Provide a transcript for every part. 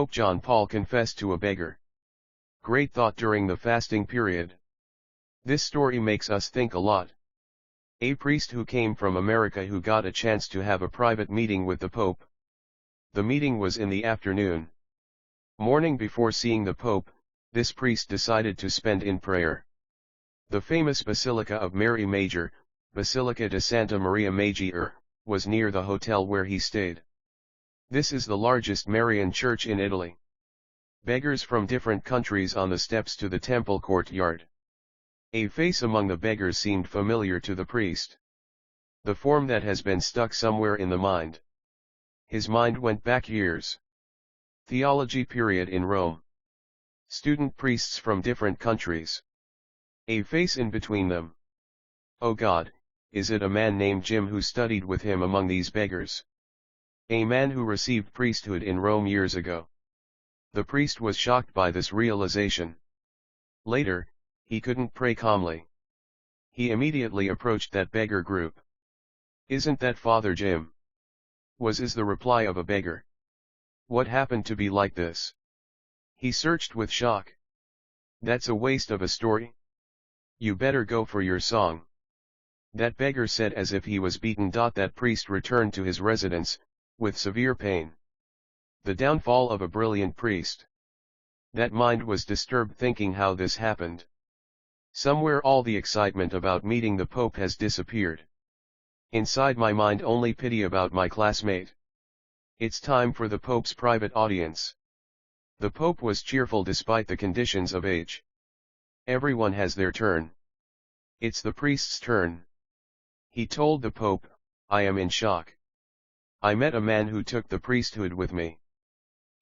Pope John Paul confessed to a beggar. Great thought during the fasting period. This story makes us think a lot. A priest who came from America who got a chance to have a private meeting with the Pope. The meeting was in the afternoon. Morning before seeing the Pope, this priest decided to spend in prayer. The famous Basilica of Mary Major, Basilica de Santa Maria Maggiore, was near the hotel where he stayed. This is the largest Marian church in Italy. Beggars from different countries on the steps to the temple courtyard. A face among the beggars seemed familiar to the priest. The form that has been stuck somewhere in the mind. His mind went back years. Theology period in Rome. Student priests from different countries. A face in between them. Oh God, is it a man named Jim who studied with him among these beggars? A man who received priesthood in Rome years ago. The priest was shocked by this realization. Later, he couldn't pray calmly. He immediately approached that beggar group. "Isn't that Father Jim?" Is the reply of a beggar. "What happened to be like this?" He searched with shock. "That's a waste of a story. You better go for your song," that beggar said as if he was beaten. That priest returned to his residence, with severe pain. The downfall of a brilliant priest. That mind was disturbed thinking how this happened. Somewhere all the excitement about meeting the Pope has disappeared. Inside my mind only pity about my classmate. It's time for the Pope's private audience. The Pope was cheerful despite the conditions of age. Everyone has their turn. It's the priest's turn. He told the Pope, "I am in shock. I met a man who took the priesthood with me.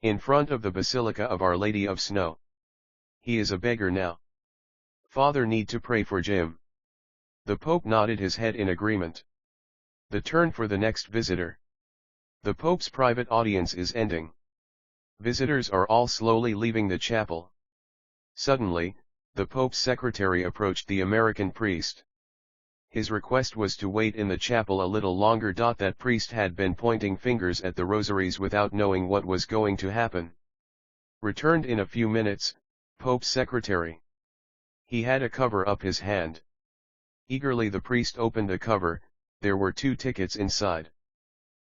In front of the Basilica of Our Lady of Snow. He is a beggar now. Father need to pray for Jim." The Pope nodded his head in agreement. The turn for the next visitor. The Pope's private audience is ending. Visitors are all slowly leaving the chapel. Suddenly, the Pope's secretary approached the American priest. His request was to wait in the chapel a little longer. That priest had been pointing fingers at the rosaries without knowing what was going to happen. Returned in a few minutes, Pope's secretary. He had a cover up his hand. Eagerly the priest opened the cover. There were 2 tickets inside.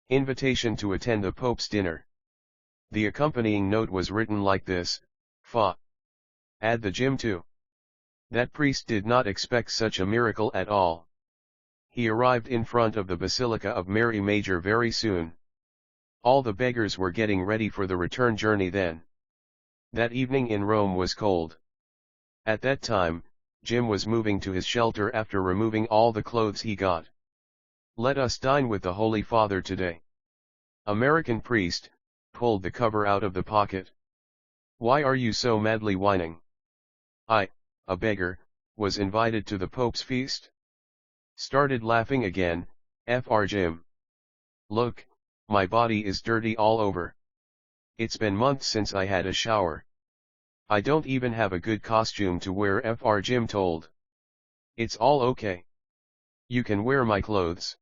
Invitation to attend the Pope's dinner. The accompanying note was written like this: Fa. Add the Jim too. That priest did not expect such a miracle at all. He arrived in front of the Basilica of Mary Major very soon. All the beggars were getting ready for the return journey then. That evening in Rome was cold. At that time, Jim was moving to his shelter after removing all the clothes he got. "Let us dine with the Holy Father today." American priest pulled the cover out of the pocket. "Why are you so madly whining?" "I, a beggar, was invited to the Pope's feast." Started laughing again. "Fr Jim. Look, my body is dirty all over. It's been months since I had a shower. I don't even have a good costume to wear." Fr Jim told. "It's all okay. You can wear my clothes.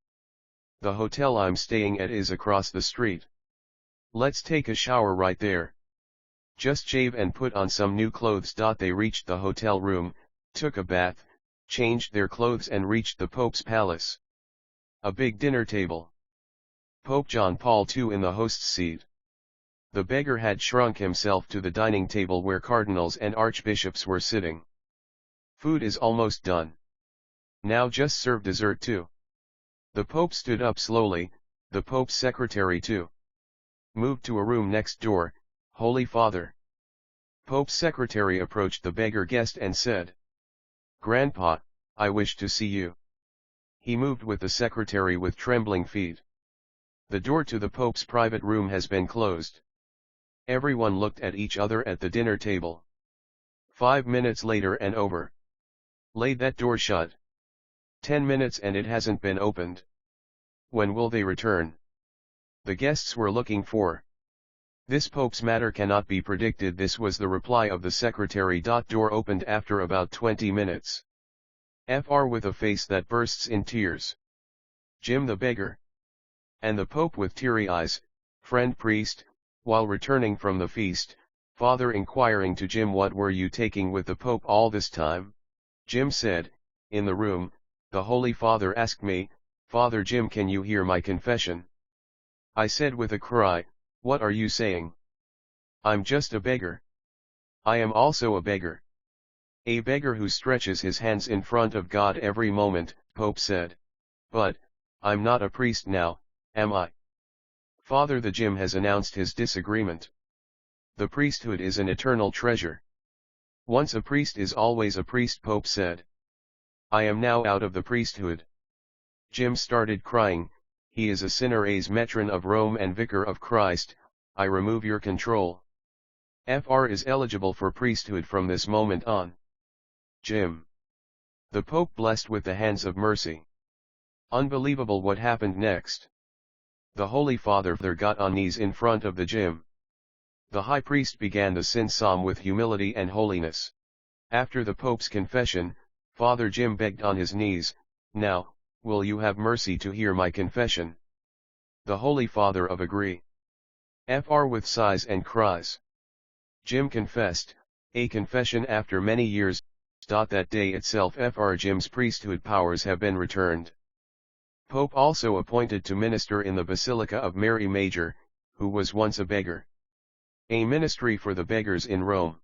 The hotel I'm staying at is across the street. Let's take a shower right there. Just shave and put on some new clothes." They reached the hotel room, took a bath, changed their clothes and reached the Pope's palace. A big dinner table. Pope John Paul II in the host's seat. The beggar had shrunk himself to the dining table where cardinals and archbishops were sitting. Food is almost done. Now just serve dessert too. The Pope stood up slowly, the Pope's secretary too. Moved to a room next door. "Holy Father." Pope's secretary approached the beggar guest and said, "Grandpa, I wish to see you." He moved with the secretary with trembling feet. The door to the Pope's private room has been closed. Everyone looked at each other at the dinner table. 5 minutes later and over. Laid that door shut. 10 minutes and it hasn't been opened. When will they return? The guests were looking for. This Pope's matter cannot be predicted. This was the reply of the secretary. Door opened after about 20 minutes. Fr with a face that bursts in tears. Jim the beggar. And the Pope with teary eyes, "Friend priest, While returning from the feast, Father inquiring to Jim, what were you taking with the Pope all this time? Jim said, in the room, the Holy Father asked me, Father Jim, can you hear my confession? I said with a cry, what are you saying? I'm just a beggar. I am also a beggar. A beggar who stretches his hands in front of God every moment, Pope said. But, I'm not a priest now, am I? Father the Jim has announced his disagreement. The priesthood is an eternal treasure. Once a priest is always a priest, Pope said. I am now out of the priesthood. Jim started crying, he is a sinner, as matron of Rome and vicar of Christ, I remove your control. Fr is eligible for priesthood from this moment on. Jim. The Pope blessed with the hands of mercy. Unbelievable what happened next. The Holy Father got on knees in front of the Jim. The high priest began the sin psalm with humility and holiness. After the Pope's confession, Father Jim begged on his knees, now, will you have mercy to hear my confession? The Holy Father of agree. Fr with sighs and cries. Jim confessed, a confession after many years. That day itself Fr Jim's priesthood powers have been returned. Pope also appointed to minister in the Basilica of Mary Major, who was once a beggar. A ministry for the beggars in Rome.